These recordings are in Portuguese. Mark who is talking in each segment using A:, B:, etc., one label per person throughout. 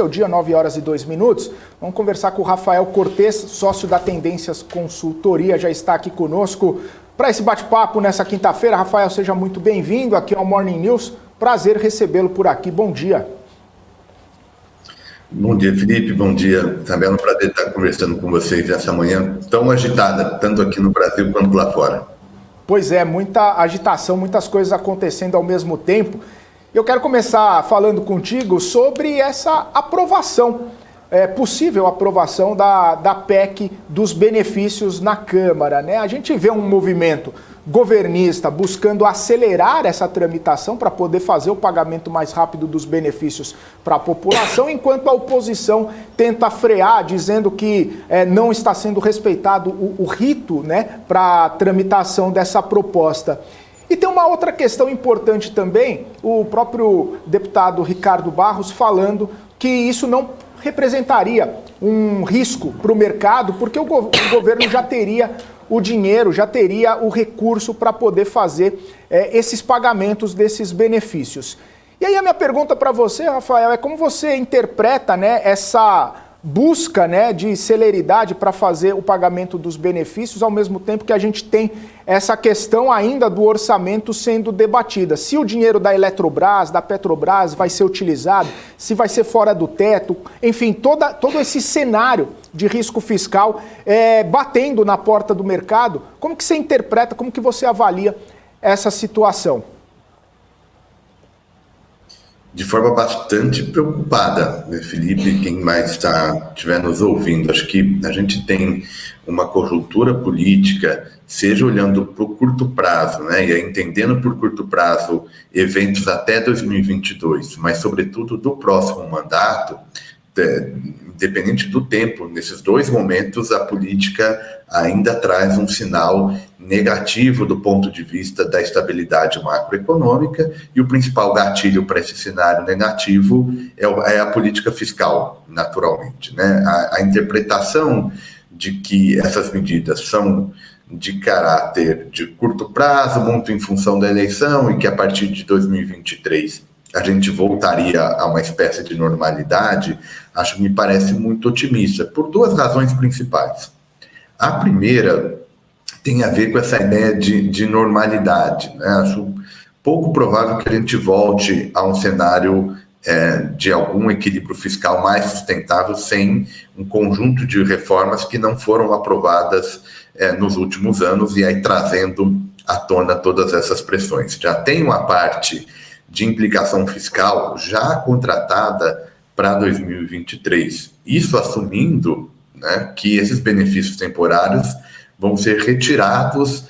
A: O dia, 9h02. Vamos conversar com o Rafael Cortes, sócio da Tendências Consultoria, já está aqui conosco para esse bate-papo nessa quinta-feira. Rafael, seja muito bem-vindo aqui ao Morning News. Prazer recebê-lo por aqui. Bom dia.
B: Bom dia, Felipe. Bom dia. Também é um prazer estar conversando com vocês nessa manhã tão agitada, tanto aqui no Brasil quanto lá fora.
A: Pois é, muita agitação, muitas coisas acontecendo ao mesmo tempo. Eu quero começar falando contigo sobre essa aprovação, possível aprovação da PEC dos benefícios na Câmara, né? A gente vê um movimento governista buscando acelerar essa tramitação para poder fazer o pagamento mais rápido dos benefícios para a população, enquanto a oposição tenta frear, dizendo que não está sendo respeitado o rito, né, para a tramitação dessa proposta. E tem uma outra questão importante também, o próprio deputado Ricardo Barros falando que isso não representaria um risco para o mercado, porque o governo já teria o dinheiro, já teria o recurso para poder fazer esses pagamentos desses benefícios. E aí a minha pergunta para você, Rafael, é como você interpreta, né, essa busca, né, de celeridade para fazer o pagamento dos benefícios, ao mesmo tempo que a gente tem essa questão ainda do orçamento sendo debatida. Se o dinheiro da Eletrobras, da Petrobras vai ser utilizado, se vai ser fora do teto, enfim, todo esse cenário de risco fiscal batendo na porta do mercado. Como que você interpreta, como que você avalia essa situação?
B: De forma bastante preocupada, né, Felipe, quem mais estiver nos ouvindo. Acho que a gente tem uma conjuntura política, seja olhando para o curto prazo, né, e entendendo por curto prazo eventos até 2022, mas sobretudo do próximo mandato, independente do tempo, nesses dois momentos a política ainda traz um sinal negativo do ponto de vista da estabilidade macroeconômica, e o principal gatilho para esse cenário negativo é a política fiscal, naturalmente, né? A interpretação de que essas medidas são de caráter de curto prazo, muito em função da eleição, e que a partir de 2023 a gente voltaria a uma espécie de normalidade, me parece muito otimista, por duas razões principais. A primeira tem a ver com essa ideia de normalidade, né? Acho pouco provável que a gente volte a um cenário de algum equilíbrio fiscal mais sustentável sem um conjunto de reformas que não foram aprovadas nos últimos anos, e aí trazendo à tona todas essas pressões. Já tem uma parte de implicação fiscal já contratada para 2023. Isso assumindo, né, que esses benefícios temporários vão ser retirados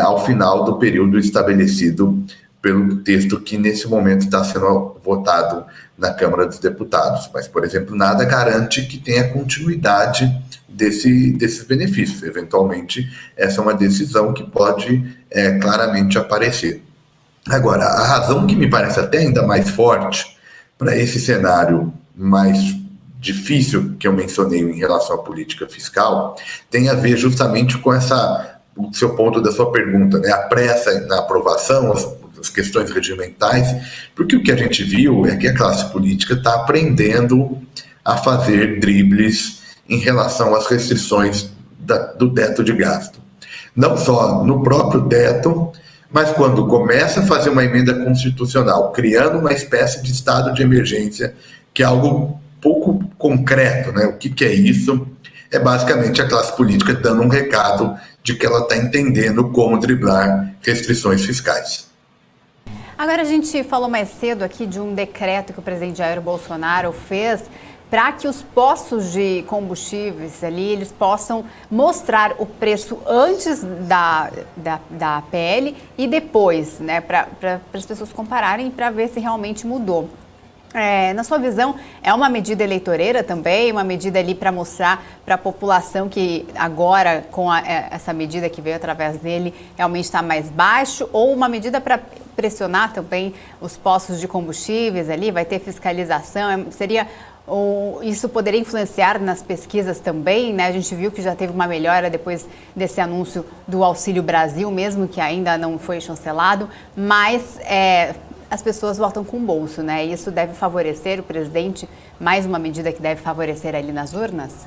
B: ao final do período estabelecido pelo texto que nesse momento está sendo votado na Câmara dos Deputados. Mas, por exemplo, nada garante que tenha continuidade desses benefícios. Eventualmente, essa é uma decisão que pode claramente aparecer. Agora, a razão que me parece até ainda mais forte para esse cenário mais difícil que eu mencionei em relação à política fiscal tem a ver justamente com o seu ponto da sua pergunta, né? A pressa na aprovação, as questões regimentais, porque o que a gente viu é que a classe política está aprendendo a fazer dribles em relação às restrições do teto de gasto. Não só no próprio teto, mas quando começa a fazer uma emenda constitucional, criando uma espécie de estado de emergência, que é algo pouco concreto, né? O que é isso? É basicamente a classe política dando um recado de que ela está entendendo como driblar restrições fiscais.
C: Agora, a gente falou mais cedo aqui de um decreto que o presidente Jair Bolsonaro fez para que os postos de combustíveis ali, eles possam mostrar o preço antes da PL e depois, né, para as pessoas compararem para ver se realmente mudou. Na sua visão, é uma medida eleitoreira também, uma medida ali para mostrar para a população que agora, com essa medida que veio através dele, realmente está mais baixo, ou uma medida para pressionar também os postos de combustíveis ali, vai ter fiscalização, isso poderia influenciar nas pesquisas também, né? A gente viu que já teve uma melhora depois desse anúncio do Auxílio Brasil, mesmo que ainda não foi chancelado, mas as pessoas votam com o bolso, né? Isso deve favorecer o presidente, mais uma medida que deve favorecer ali nas urnas?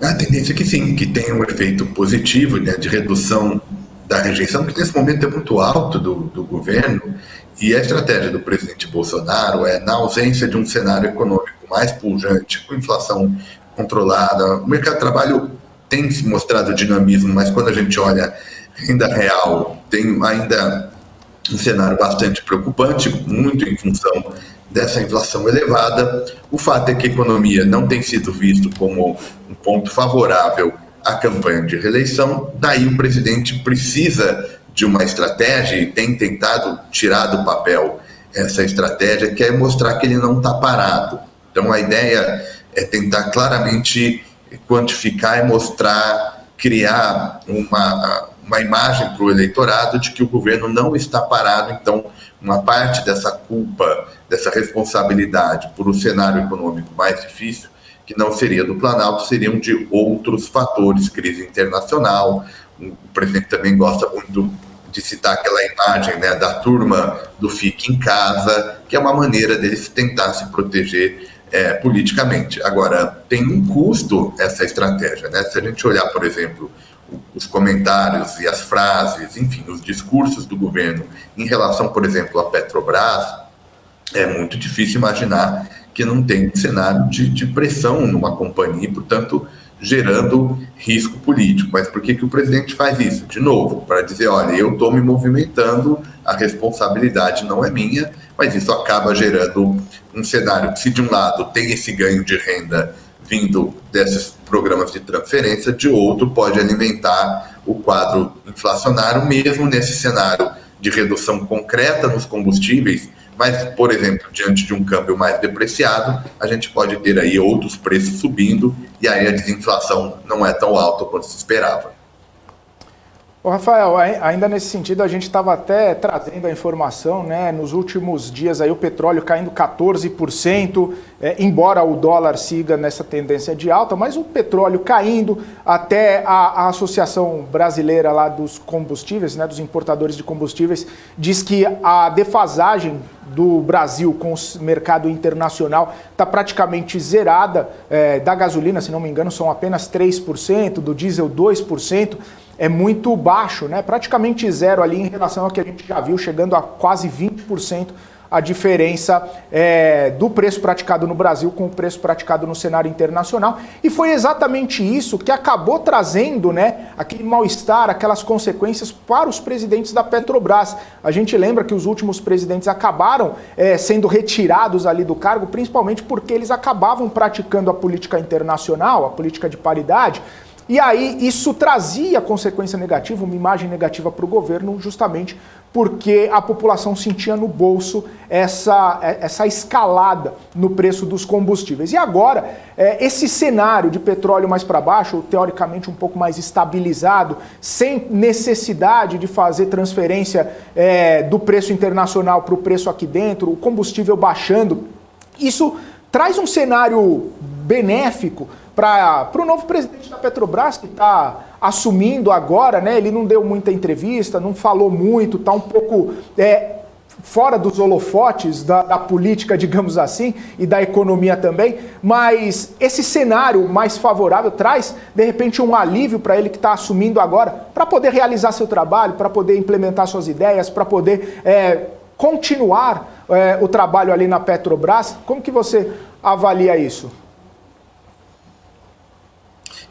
B: A tendência é que sim, que tenha um efeito positivo, né, de redução da rejeição, que nesse momento é muito alto do governo, e a estratégia do presidente Bolsonaro é, na ausência de um cenário econômico mais pujante, com inflação controlada, o mercado de trabalho tem se mostrado dinamismo, mas quando a gente olha renda real, tem ainda um cenário bastante preocupante, muito em função dessa inflação elevada. O fato é que a economia não tem sido visto como um ponto favorável à campanha de reeleição, daí o presidente precisa de uma estratégia e tem tentado tirar do papel essa estratégia, que é mostrar que ele não está parado. Então a ideia é tentar claramente quantificar e mostrar, criar uma imagem para o eleitorado de que o governo não está parado. Então, uma parte dessa culpa, dessa responsabilidade por um cenário econômico mais difícil, que não seria do Planalto, seriam de outros fatores, crise internacional. O presidente também gosta muito de citar aquela imagem, né, da turma do Fique em Casa, que é uma maneira deles tentar se proteger politicamente. Agora, tem um custo essa estratégia, né? Se a gente olhar, por exemplo, os comentários e as frases, enfim, os discursos do governo em relação, por exemplo, à Petrobras, é muito difícil imaginar que não tem um cenário de pressão numa companhia, portanto, gerando risco político. Mas por que o presidente faz isso? De novo, para dizer, olha, eu estou me movimentando, a responsabilidade não é minha, mas isso acaba gerando um cenário que, se de um lado tem esse ganho de renda vindo desses programas de transferência, de outro pode alimentar o quadro inflacionário, mesmo nesse cenário de redução concreta nos combustíveis, mas, por exemplo, diante de um câmbio mais depreciado, a gente pode ter aí outros preços subindo e aí a desinflação não é tão alta quanto se esperava.
A: Ô Rafael, ainda nesse sentido, a gente estava até trazendo a informação, né? Nos últimos dias aí o petróleo caindo 14%, embora o dólar siga nessa tendência de alta, mas o petróleo caindo, até a Associação Brasileira lá dos Combustíveis, né, dos importadores de combustíveis, diz que a defasagem do Brasil com o mercado internacional está praticamente zerada. Da gasolina, se não me engano, são apenas 3%, do diesel 2%. É muito baixo, né? Praticamente zero ali em relação ao que a gente já viu, chegando a quase 20% a diferença do preço praticado no Brasil com o preço praticado no cenário internacional. E foi exatamente isso que acabou trazendo, né, aquele mal-estar, aquelas consequências para os presidentes da Petrobras. A gente lembra que os últimos presidentes acabaram sendo retirados ali do cargo, principalmente porque eles acabavam praticando a política internacional, a política de paridade. E aí isso trazia consequência negativa, uma imagem negativa para o governo, justamente porque a população sentia no bolso essa escalada no preço dos combustíveis. E agora, esse cenário de petróleo mais para baixo, teoricamente um pouco mais estabilizado, sem necessidade de fazer transferência do preço internacional para o preço aqui dentro, o combustível baixando, isso traz um cenário benéfico para o novo presidente da Petrobras, que está assumindo agora, né? Ele não deu muita entrevista, não falou muito, está um pouco fora dos holofotes da política, digamos assim, e da economia também, mas esse cenário mais favorável traz, de repente, um alívio para ele que está assumindo agora, para poder realizar seu trabalho, para poder implementar suas ideias, para poder continuar o trabalho ali na Petrobras. Como que você avalia isso?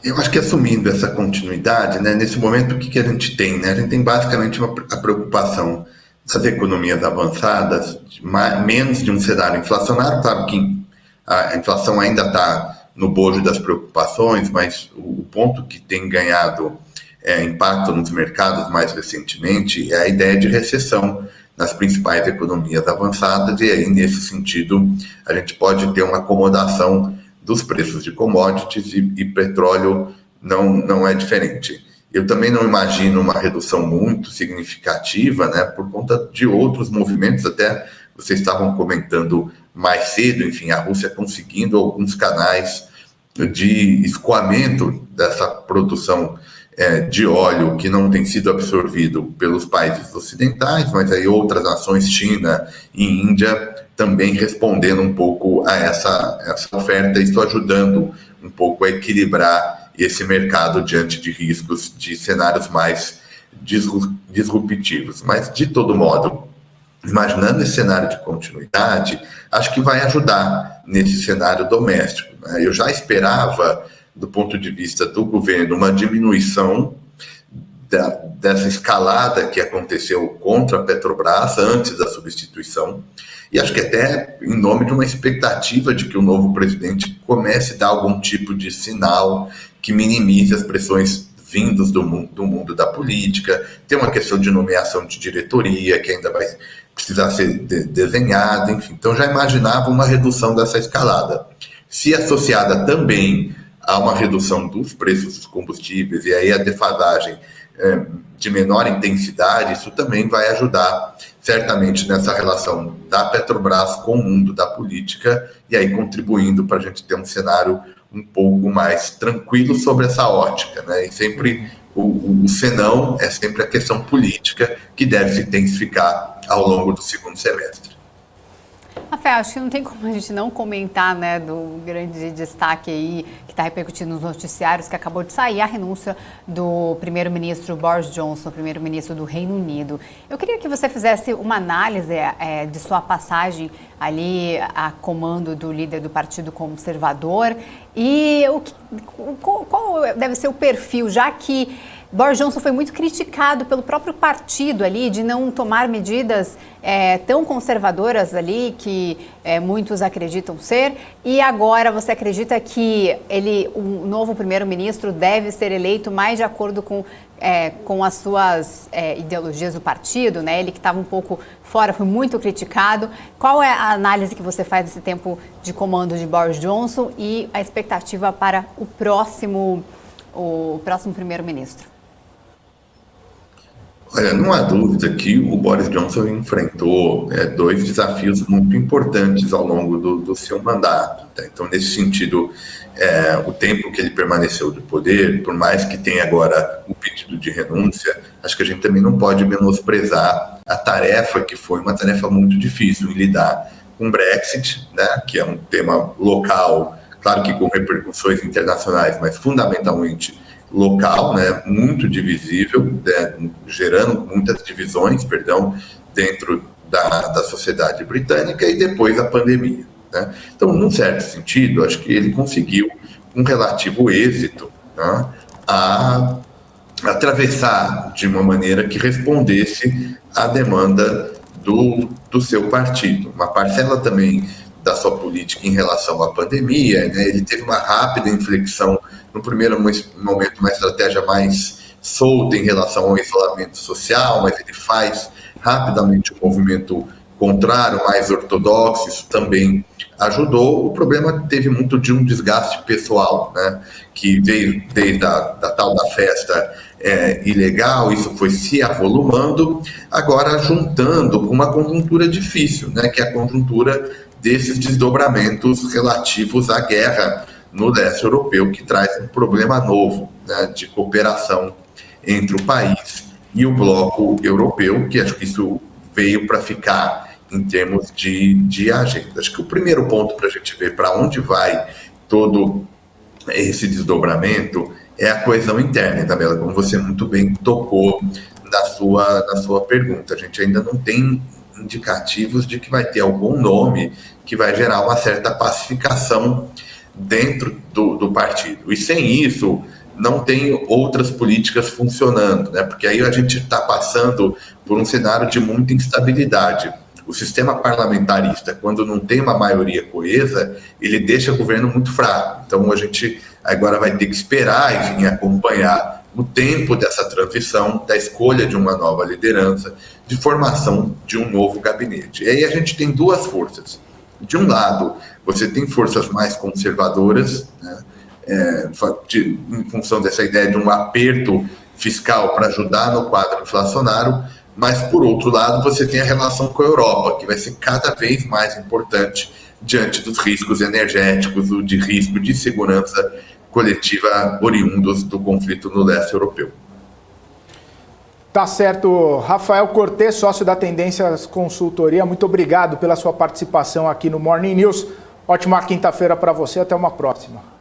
B: Eu acho que, assumindo essa continuidade, né, nesse momento, o que a gente tem? Né? A gente tem basicamente a preocupação das economias avançadas, menos de um cenário inflacionário. Claro que a inflação ainda está no bojo das preocupações, mas o ponto que tem ganhado impacto nos mercados mais recentemente é a ideia de recessão nas principais economias avançadas, e aí, nesse sentido, a gente pode ter uma acomodação dos preços de commodities, e petróleo não é diferente. Eu também não imagino uma redução muito significativa, né, por conta de outros movimentos, até vocês estavam comentando mais cedo, enfim, a Rússia conseguindo alguns canais de escoamento dessa produção de óleo que não tem sido absorvido pelos países ocidentais, mas aí outras nações, China e Índia, também respondendo um pouco a essa oferta, isso ajudando um pouco a equilibrar esse mercado diante de riscos de cenários mais disruptivos. Mas, de todo modo, imaginando esse cenário de continuidade, acho que vai ajudar nesse cenário doméstico, né? Eu já esperava, do ponto de vista do governo, uma diminuição dessa escalada que aconteceu contra a Petrobras antes da substituição, e acho que até em nome de uma expectativa de que o novo presidente comece a dar algum tipo de sinal que minimize as pressões vindas do mundo da política. Tem uma questão de nomeação de diretoria que ainda vai precisar ser desenhada, enfim. Então já imaginava uma redução dessa escalada. Se associada também a uma redução dos preços dos combustíveis e aí a defasagem de menor intensidade, isso também vai ajudar certamente nessa relação da Petrobras com o mundo da política e aí contribuindo para a gente ter um cenário um pouco mais tranquilo sobre essa ótica, né? E sempre o senão é sempre a questão política que deve se intensificar ao longo do segundo semestre.
C: Rafael, acho que não tem como a gente não comentar, né, do grande destaque aí que está repercutindo nos noticiários, que acabou de sair a renúncia do primeiro-ministro Boris Johnson, primeiro-ministro do Reino Unido. Eu queria que você fizesse uma análise de sua passagem ali a comando do líder do Partido Conservador e qual deve ser o perfil, já que Boris Johnson foi muito criticado pelo próprio partido ali de não tomar medidas tão conservadoras ali que muitos acreditam ser, e agora você acredita que o novo primeiro-ministro deve ser eleito mais de acordo com as suas ideologias do partido, né? Ele que estava um pouco fora, foi muito criticado. Qual é a análise que você faz desse tempo de comando de Boris Johnson e a expectativa para o próximo primeiro-ministro?
B: Olha, não há dúvida que o Boris Johnson enfrentou dois desafios muito importantes ao longo do seu mandato, tá? Então, nesse sentido, o tempo que ele permaneceu de poder, por mais que tenha agora o pedido de renúncia, acho que a gente também não pode menosprezar a tarefa, que foi uma tarefa muito difícil, em lidar com o Brexit, né, que é um tema local, claro que com repercussões internacionais, mas fundamentalmente local, né, muito divisível, né, gerando muitas divisões, dentro da sociedade britânica, e depois a pandemia, né? Então, num certo sentido, acho que ele conseguiu um relativo êxito, né, a atravessar de uma maneira que respondesse à demanda do seu partido. Uma parcela também da sua política em relação à pandemia, né? Ele teve uma rápida inflexão no primeiro momento, uma estratégia mais solta em relação ao isolamento social, mas ele faz rapidamente um movimento contrário, mais ortodoxo, isso também ajudou. O problema teve muito de um desgaste pessoal, né, que veio desde a tal da festa ilegal, isso foi se avolumando, agora juntando com uma conjuntura difícil, né, que é a conjuntura desses desdobramentos relativos à guerra no leste europeu, que traz um problema novo, né, de cooperação entre o país e o bloco europeu, que acho que isso veio para ficar em termos de agenda. Acho que o primeiro ponto para a gente ver para onde vai todo esse desdobramento é a coesão interna, Isabela, como você muito bem tocou na sua pergunta. A gente ainda não tem indicativos de que vai ter algum nome que vai gerar uma certa pacificação dentro do partido. E sem isso, não tem outras políticas funcionando, né? Porque aí a gente está passando por um cenário de muita instabilidade. O sistema parlamentarista, quando não tem uma maioria coesa, ele deixa o governo muito fraco. Então a gente agora vai ter que esperar, enfim, acompanhar o tempo dessa transição, da escolha de uma nova liderança, de formação de um novo gabinete. E aí a gente tem duas forças. De um lado, você tem forças mais conservadoras, né, em função dessa ideia de um aperto fiscal para ajudar no quadro inflacionário, mas, por outro lado, você tem a relação com a Europa, que vai ser cada vez mais importante diante dos riscos energéticos, de risco de segurança coletiva oriundos do conflito no leste europeu.
A: Tá certo. Rafael Cortez, sócio da Tendências Consultoria, muito obrigado pela sua participação aqui no Morning News. Ótima quinta-feira para você, até uma próxima.